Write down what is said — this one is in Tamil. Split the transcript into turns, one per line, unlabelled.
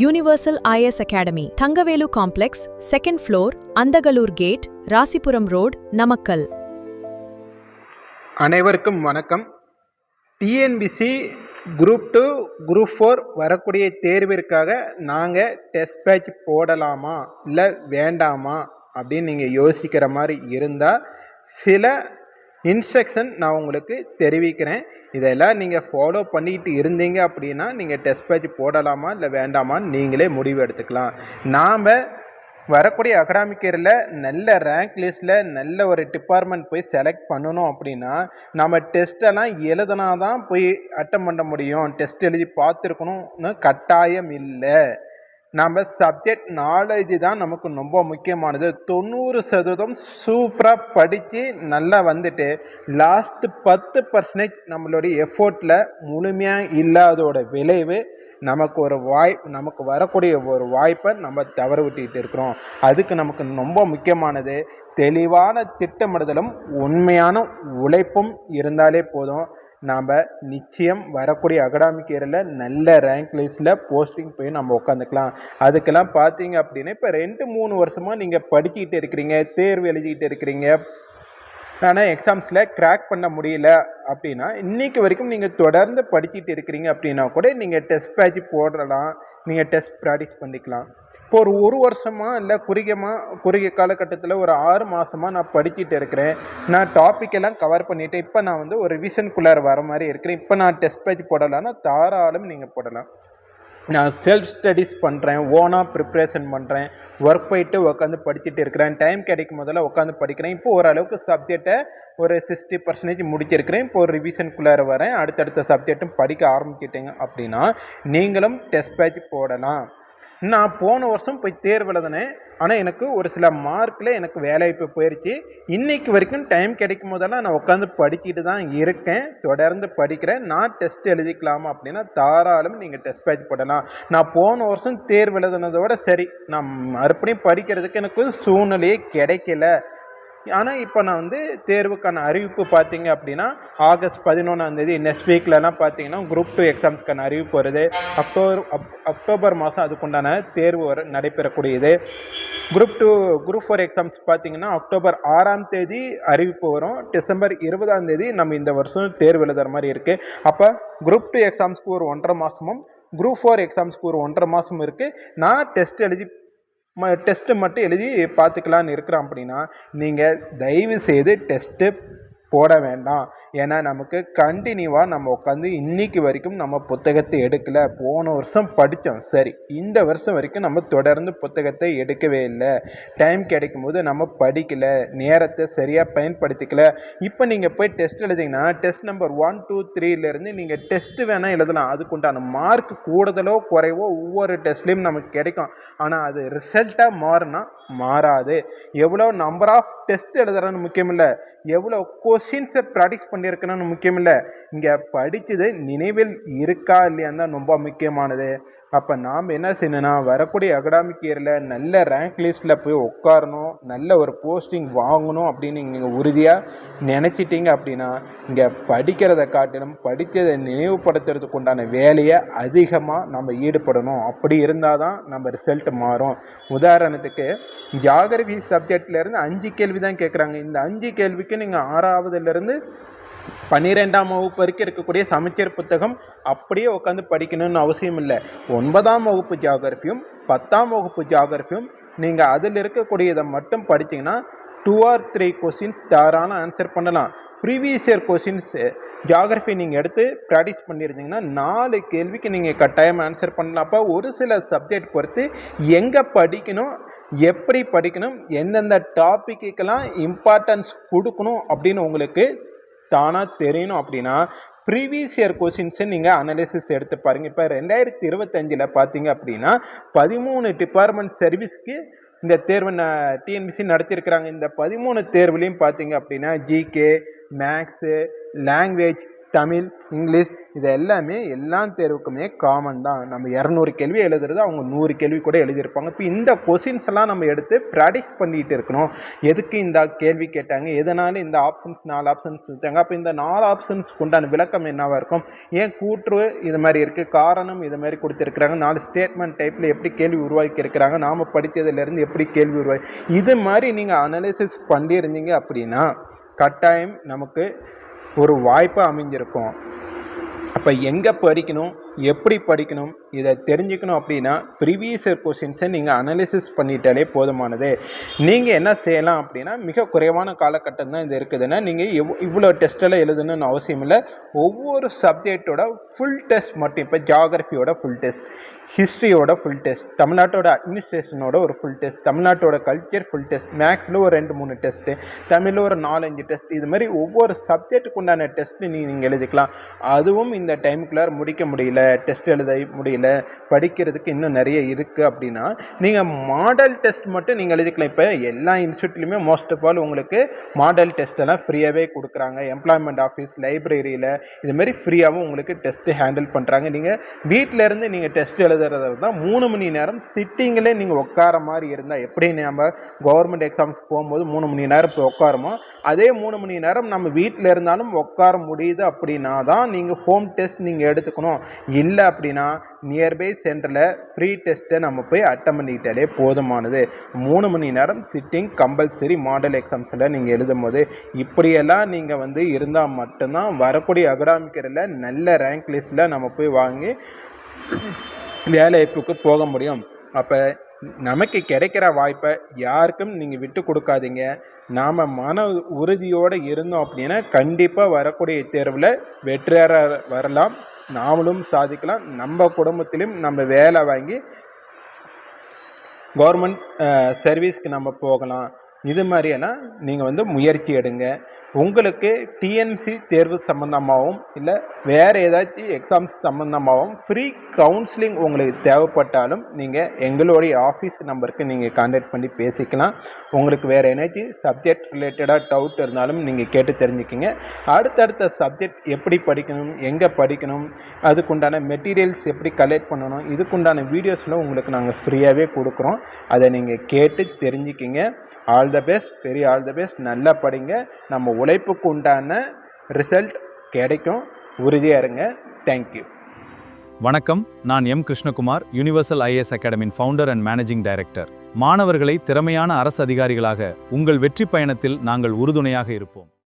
Universal IS academy, Thangavelu complex, 2nd floor, Andagalur gate, Rasipuram road, Namakkal.
அனைவருக்கும் வணக்கம். டிஎன்பிசி குரூப் 2 குரூப் 4 வரக்கூடிய தேர்விற்காக நாங்கள் டெஸ்ட் பேட்ச் போடலாமா இல்லை வேண்டாமா அப்படின்னு நீங்கள் யோசிக்கிற மாதிரி இருந்தால் சில இன்ஸ்ட்ரக்ஷன் நான் உங்களுக்கு தெரிவிக்கிறேன். இதெல்லாம் நீங்கள் ஃபாலோ பண்ணிக்கிட்டு இருந்தீங்க அப்படின்னா நீங்கள் டெஸ்ட் பேட்ச் போடலாமா இல்லை வேண்டாமான்னு நீங்களே முடிவு எடுத்துக்கலாம். நாம் வரக்கூடிய அகாடமிக் இயரில் நல்ல ரேங்க் லிஸ்ட்டில் நல்ல ஒரு டிபார்ட்மெண்ட் போய் செலக்ட் பண்ணணும் அப்படின்னா நம்ம டெஸ்ட்டெல்லாம் எழுதுனா தான் போய் அட்டன் பண்ண முடியும். டெஸ்ட் எழுதி பார்த்துருக்கணும்னு கட்டாயம் இல்லை. நம்ம சப்ஜெக்ட் நாலேஜ் தான் நமக்கு ரொம்ப முக்கியமானது. 90% சூப்பராக படித்து நல்லா வந்துட்டு லாஸ்ட்டு 10% நம்மளுடைய எஃபோர்ட்டில் முழுமையாக இல்லாதோட விளைவு நமக்கு வரக்கூடிய ஒரு வாய்ப்பை நம்ம தவற விட்டுக்கிட்டு இருக்கிறோம். அதுக்கு நமக்கு ரொம்ப முக்கியமானது தெளிவான திட்டமிடுதலும் உண்மையான உழைப்பும் இருந்தாலே போதும். நாம் நிச்சயம் வரக்கூடிய அகாடமிக் இயரில் நல்ல ரேங்க் லிஸ்ட்டில் போஸ்டிங் போய் நம்ம உட்காந்துக்கலாம். அதுக்கெல்லாம் பார்த்தீங்க அப்படின்னா இப்போ 2-3 வருஷமாக நீங்கள் படிச்சுக்கிட்டு இருக்கிறீங்க, தேர்வு எழுதிக்கிட்டு இருக்கிறீங்க, ஆனால் எக்ஸாம்ஸில் கிராக் பண்ண முடியல அப்படின்னா இன்றைக்கி வரைக்கும் நீங்கள் தொடர்ந்து படிச்சுட்டு இருக்கிறீங்க அப்படின்னா கூட நீங்கள் டெஸ்ட் பேட்ச் போடலாம், நீங்கள் டெஸ்ட் ப்ராக்டிஸ் பண்ணிக்கலாம். இப்போ ஒரு வருஷமாக இல்லை குறுகிய காலகட்டத்தில் ஒரு 6 மாதமாக நான் படிச்சுட்டு இருக்கிறேன். நான் டாப்பிக்கெல்லாம் கவர் பண்ணிவிட்டேன். இப்போ நான் ஒரு ரிவிஷனுக்குள்ளார வர மாதிரி இருக்கிறேன். இப்போ நான் டெஸ்ட் பேட்ச் போடலான்னா தாராளம் நீங்கள் போடலாம். நான் செல்ஃப் ஸ்டடீஸ் பண்ணுறேன், ஓனாக ப்ரிப்ரேஷன் பண்ணுறேன், ஒர்க் போயிட்டு உட்காந்து படிச்சுட்டு இருக்கிறேன், டைம் கிடைக்கும் போதெல்லாம் உட்காந்து படிக்கிறேன். இப்போ ஓரளவுக்கு சப்ஜெக்டை ஒரு 60% முடிச்சிருக்கிறேன். இப்போ ஒரு ரிவிஷனுக்குள்ளார வரேன், அடுத்தடுத்த சப்ஜெக்டும் படிக்க ஆரம்பிக்கிட்டேங்க அப்படின்னா நீங்களும் டெஸ்ட் பேட்ச் போடலாம். நான் போன வருஷம் போய் தேர்வு எழுதினேன், ஆனால் எனக்கு ஒரு சில மார்க்கில் எனக்கு வேலைவாய்ப்பு போயிடுச்சு. இன்றைக்கு வரைக்கும் டைம் கிடைக்கும் போதெல்லாம் நான் உட்காந்து படிச்சுட்டு தான் இருக்கேன், தொடர்ந்து படிக்கிறேன். நான் டெஸ்ட் எழுதிக்கலாமா அப்படின்னா தாராளம் நீங்கள் டெஸ்ட் பேட்ச் போடலாம். நான் போன வருஷம் தேர்வு எழுதுனதோட சரி, நான் மறுபடியும் படிக்கிறதுக்கு எனக்கு சூழ்நிலையே கிடைக்கல. ஆனால் இப்போ நான் தேர்வுக்கான அறிவிப்பு பார்த்தீங்க அப்படின்னா ஆகஸ்ட் 11 நெக்ஸ்ட் வீக்லலாம் பார்த்தீங்கன்னா குரூப் 2 எக்ஸாம்ஸ்க்கான அறிவிப்பு வருது. அக்டோபர் மாதம் அதுக்குண்டான தேர்வு நடைபெறக்கூடியது. குரூப் 4 எக்ஸாம்ஸ் பார்த்தீங்கன்னா அக்டோபர் 6 அறிவிப்பு வரும். டிசம்பர் 20 நம்ம இந்த வருஷம் தேர்வு எழுதுகிற மாதிரி இருக்குது. அப்போ குரூப் 2 எக்ஸாம்ஸ்க்கு ஒரு 1.5 மாதமும் குரூப் 4 எக்ஸாம்ஸ்க்கு ஒரு 1.5 மாதமும் இருக்குது. நான் டெஸ்ட்டு மட்டும் எழுதி பார்த்துக்கலான்னு இருக்கிறேன் அப்படின்னா நீங்கள் தயவு செய்து டெஸ்ட்டு போட வேண்டாம். ஏன்னா நமக்கு கண்டினியூவாக நம்ம உட்காந்து இன்றைக்கி வரைக்கும் நம்ம புத்தகத்தை எடுக்கலை. போன வருஷம் படித்தோம் சரி, இந்த வருஷம் வரைக்கும் நம்ம தொடர்ந்து புத்தகத்தை எடுக்கவே இல்லை. டைம் கிடைக்கும் போது நம்ம படிக்கலை, நேரத்தை சரியாக பயன்படுத்திக்கல. இப்போ நீங்கள் போய் டெஸ்ட் எழுதிங்கன்னா டெஸ்ட் நம்பர் 1, 2, 3லேருந்து நீங்கள் டெஸ்ட்டு வேணால் எழுதலாம். அதுக்குண்டான மார்க் கூடுதலோ குறைவோ ஒவ்வொரு டெஸ்ட்லேயும் நமக்கு கிடைக்கும். ஆனால் அது ரிசல்ட்டாக மாறாது. எவ்வளோ நம்பர் ஆஃப் டெஸ்ட் எழுதுறன்னு முக்கியம் இல்லை, எவ்வளோ கொஸ்டின்ஸை ப்ராக்டிஸ் பண்ணியிருக்கணும்னு முக்கியம் இல்லை, இங்கே படித்தது நினைவில் இருக்கா இல்லையான்னு தான் ரொம்ப முக்கியமானது. அப்போ நாம் என்ன செய்யணும்னா வரக்கூடிய அகாடமிக் இயரில் நல்ல ரேங்க் லிஸ்ட்டில் போய் உட்காரணும், நல்ல ஒரு போஸ்டிங் வாங்கணும் அப்படின்னு நீங்கள் உறுதியாக நினச்சிட்டிங்க அப்படின்னா இங்கே படிக்கிறத காட்டிலும் படித்ததை நினைவுபடுத்துறதுக்கு உண்டான வேலையை அதிகமாக நம்ம ஈடுபடணும். அப்படி இருந்தால் தான் நம்ம ரிசல்ட் மாறும். உதாரணத்துக்கு ஜியாகிரபி சப்ஜெக்ட்லேருந்து 5 கேள்வி தான் கேட்குறாங்க. இந்த 5 கேள்விக்கு நீங்கள் 6வதுலேருந்து 12ஆம் வகுப்பு வரைக்கும் இருக்கக்கூடிய சமச்சீர் புத்தகம் அப்படியே உட்காந்து படிக்கணும்னு அவசியம் இல்லை. 9ஆம் வகுப்பு ஜியாகிரபியும் 10ஆம் வகுப்பு ஜியாகிரபியும் நீங்கள் அதில் இருக்கக்கூடியதை மட்டும் படித்தீங்கன்னா 2 or 3 கொஸ்டின்ஸ் தாராளம் ஆன்சர் பண்ணலாம். ப்ரீவியஸ் இயர் கொஸ்டின்ஸ் ஜியாகிரபி நீங்கள் எடுத்து ப்ராக்டிஸ் பண்ணியிருந்தீங்கன்னா 4 கேள்விக்கு நீங்கள் கட்டாயம் ஆன்சர் பண்ணலாம். அப்போ ஒரு சில சப்ஜெக்ட் பொறுத்து எங்கே படிக்கணும், எப்படி படிக்கணும், எந்தெந்த டாப்பிக்கெல்லாம் இம்பார்ட்டன்ஸ் கொடுக்கணும் அப்படின்னு உங்களுக்கு தானாக தெரியணும் அப்படின்னா ப்ரீவியஸ் இயர் கொஸ்டின்ஸை நீங்கள் அனாலிசிஸ் எடுத்து பாருங்கள். இப்போ 2025 பார்த்தீங்க அப்படின்னா 13 டிபார்ட்மெண்ட் சர்வீஸ்க்கு இந்த தேர்வு டிஎன்பிசி நடத்தியிருக்கிறாங்க. இந்த 13 தேர்வுலையும் பார்த்தீங்க அப்படின்னா GK, maths, language Tamil, English இது எல்லாமே எல்லா தேர்வுக்குமே காமன் தான். நம்ம 200 கேள்வி எழுதுறது அவங்க 100 கேள்வி கூட எழுதியிருப்பாங்க. இப்போ இந்த கொஸ்டின்ஸ் எல்லாம் நம்ம எடுத்து ப்ராக்டிஸ் பண்ணிட்டு இருக்கணும். எதுக்கு இந்த கேள்வி கேட்டாங்க, எதனால இந்த ஆப்ஷன்ஸ் 4 ஆப்ஷன்ஸ் கொடுத்தாங்க, அப்போ இந்த 4 ஆப்ஷன்ஸ்க்கு உண்டான விளக்கம் என்னவா இருக்கும், ஏன் கூற்று இது மாதிரி இருக்குது, காரணம் இது மாதிரி கொடுத்துருக்குறாங்க, 4 ஸ்டேட்மெண்ட் டைப்பில் எப்படி கேள்வி உருவாக்கி இருக்கிறாங்க, நாம் படித்ததுலேருந்து எப்படி கேள்வி உருவாக்கி, இது மாதிரி நீங்கள் அனலைசிஸ் பண்ணியிருந்தீங்க அப்படின்னா கட்டாயம் நமக்கு ஒரு வாய்ப்பு அமைஞ்சிருக்கும். அப்போ எங்கே படிக்கணும், எப்படி படிக்கணும், இதை தெரிஞ்சுக்கணும் அப்படின்னா ப்ரீவியஸ் இயர் கொஸ்டின்ஸை நீங்கள் அனலிசிஸ் பண்ணிட்டாலே போதுமானது. நீங்கள் என்ன செய்யலாம் அப்படின்னா, மிக குறைவான காலகட்டம் தான் இது இருக்குதுன்னா நீங்கள் இவ்வளோ டெஸ்ட்டெல்லாம் எழுதணும்னு அவசியம் இல்லை. ஒவ்வொரு சப்ஜெக்டோட ஃபுல் டெஸ்ட் மட்டும், இப்போ ஜியாகிரஃபியோட ஃபுல் டெஸ்ட், ஹிஸ்ட்ரியோட ஃபுல் டெஸ்ட், தமிழ்நாட்டோட அட்மினிஸ்ட்ரேஷனோட ஒரு ஃபுல் டெஸ்ட், தமிழ்நாட்டோட கல்ச்சர் ஃபுல் டெஸ்ட், மேக்ஸில் ஒரு 2-3 டெஸ்ட்டு, தமிழில் ஒரு 4-5 டெஸ்ட், இது மாதிரி ஒவ்வொரு சப்ஜெக்ட்டுக்கு உண்டான டெஸ்ட்டு நீங்கள் எழுதிக்கலாம். அதுவும் இந்த டைமுக்குள்ளே முடிக்க முடியல, டெஸ்ட் எழுத முடியல, படிக்கிறதுக்கு இன்னும் நிறைய இருக்குது அப்படின்னா நீங்கள் மாடல் டெஸ்ட் மட்டும் நீங்கள் எழுதிக்கலாம். இப்போ எல்லா இன்ஸ்டியூட்லையுமே மோஸ்ட் ஆஃப் ஆல் உங்களுக்கு மாடல் டெஸ்ட் எல்லாம் ஃப்ரீயாகவே கொடுக்குறாங்க. எம்ப்ளாய்மெண்ட் ஆஃபீஸ், லைப்ரரியில் இதுமாரி ஃப்ரீயாகவும் உங்களுக்கு டெஸ்ட்டு ஹேண்டில் பண்ணுறாங்க. நீங்கள் வீட்டில் இருந்து நீங்கள் டெஸ்ட் எழுதுறத தான் 3 மணி நேரம் சிட்டிங்கிலே நீங்கள் உட்கார மாதிரி இருந்தால், எப்படி நம்ம கவர்மெண்ட் எக்ஸாம்ஸ் போகும்போது 3 மணி நேரம் இப்போ உட்காருமோ அதே 3 மணி நேரம் நம்ம வீட்டில் இருந்தாலும் உட்கார முடியுது அப்படின்னா தான் நீங்கள் ஹோம் டெஸ்ட் நீங்கள் எடுத்துக்கணும். இல்லை அப்படின்னா நியர்பை சென்டரில் ஃப்ரீ டெஸ்ட்டை நம்ம போய் அட்டன் பண்ணிக்கிட்டாலே போதுமானது. 3 மணி நேரம் சிட்டிங் கம்பல்சரி மாடல் எக்ஸாம்ஸில் நீங்கள் எழுதும் போது இப்படியெல்லாம் நீங்கள் இருந்தால் மட்டும்தான் வரக்கூடிய அகாடமிக் இயரில் நல்ல ரேங்க் லிஸ்ட்டில் நம்ம போய் வாங்கி வேலைவாய்ப்புக்கு போக முடியும். அப்போ நமக்கு கிடைக்கிற வாய்ப்பை யாருக்கும் நீங்கள் விட்டு கொடுக்காதீங்க. நாம் மன உறுதியோடு இருந்தோம் அப்படின்னா கண்டிப்பாக வரக்கூடிய தேர்வில் வெற்றியாளர் வரலாம், நாமளும் சாதிக்கலாம், நம்ம குடும்பத்திலும் நம்ம வேலை வாங்கி கவர்மெண்ட் சர்வீஸ்க்கு நம்ம போகலாம். இது மாதிரியெல்லாம் நீங்கள் முயற்சி எடுங்க. உங்களுக்கு டிஎன்சி தேர்வு சம்மந்தமாகவும் இல்லை வேறு ஏதாச்சும் எக்ஸாம்ஸ் சம்மந்தமாகவும் ஃப்ரீ கவுன்சிலிங் உங்களுக்கு தேவைப்பட்டாலும் நீங்கள் எங்களுடைய ஆஃபீஸ் நம்பருக்கு நீங்கள் கான்டாக்ட் பண்ணி பேசிக்கலாம். உங்களுக்கு வேறு ஏதாச்சும் சப்ஜெக்ட் ரிலேட்டடாக டவுட் இருந்தாலும் நீங்கள் கேட்டு தெரிஞ்சுக்கிங்க. அடுத்தடுத்த சப்ஜெக்ட் எப்படி படிக்கணும், எங்கே படிக்கணும், அதுக்குண்டான மெட்டீரியல்ஸ் எப்படி கலெக்ட் பண்ணணும், இதுக்குண்டான வீடியோஸில் உங்களுக்கு நாங்கள் ஃப்ரீயாகவே கொடுக்குறோம். அதை நீங்கள் கேட்டு தெரிஞ்சுக்கிங்க. ஆல் த பெஸ்ட், பெரிய ஆல் த பெஸ்ட். நல்லா படிங்க, நம்ம உழைப்புக்கு உண்டான ரிசல்ட் கிடைக்கும். உறுதியாக இருங்க. தேங்க்யூ.
வணக்கம், நான் எம். கிருஷ்ணகுமார், யுனிவர்சல் ஐஏஎஸ் அகாடமியின் ஃபவுண்டர் அண்ட் மேனேஜிங் டைரக்டர். மாணவர்களை திறமையான அரசு அதிகாரிகளாக உங்கள் வெற்றி பயணத்தில் நாங்கள் உறுதுணையாக இருப்போம்.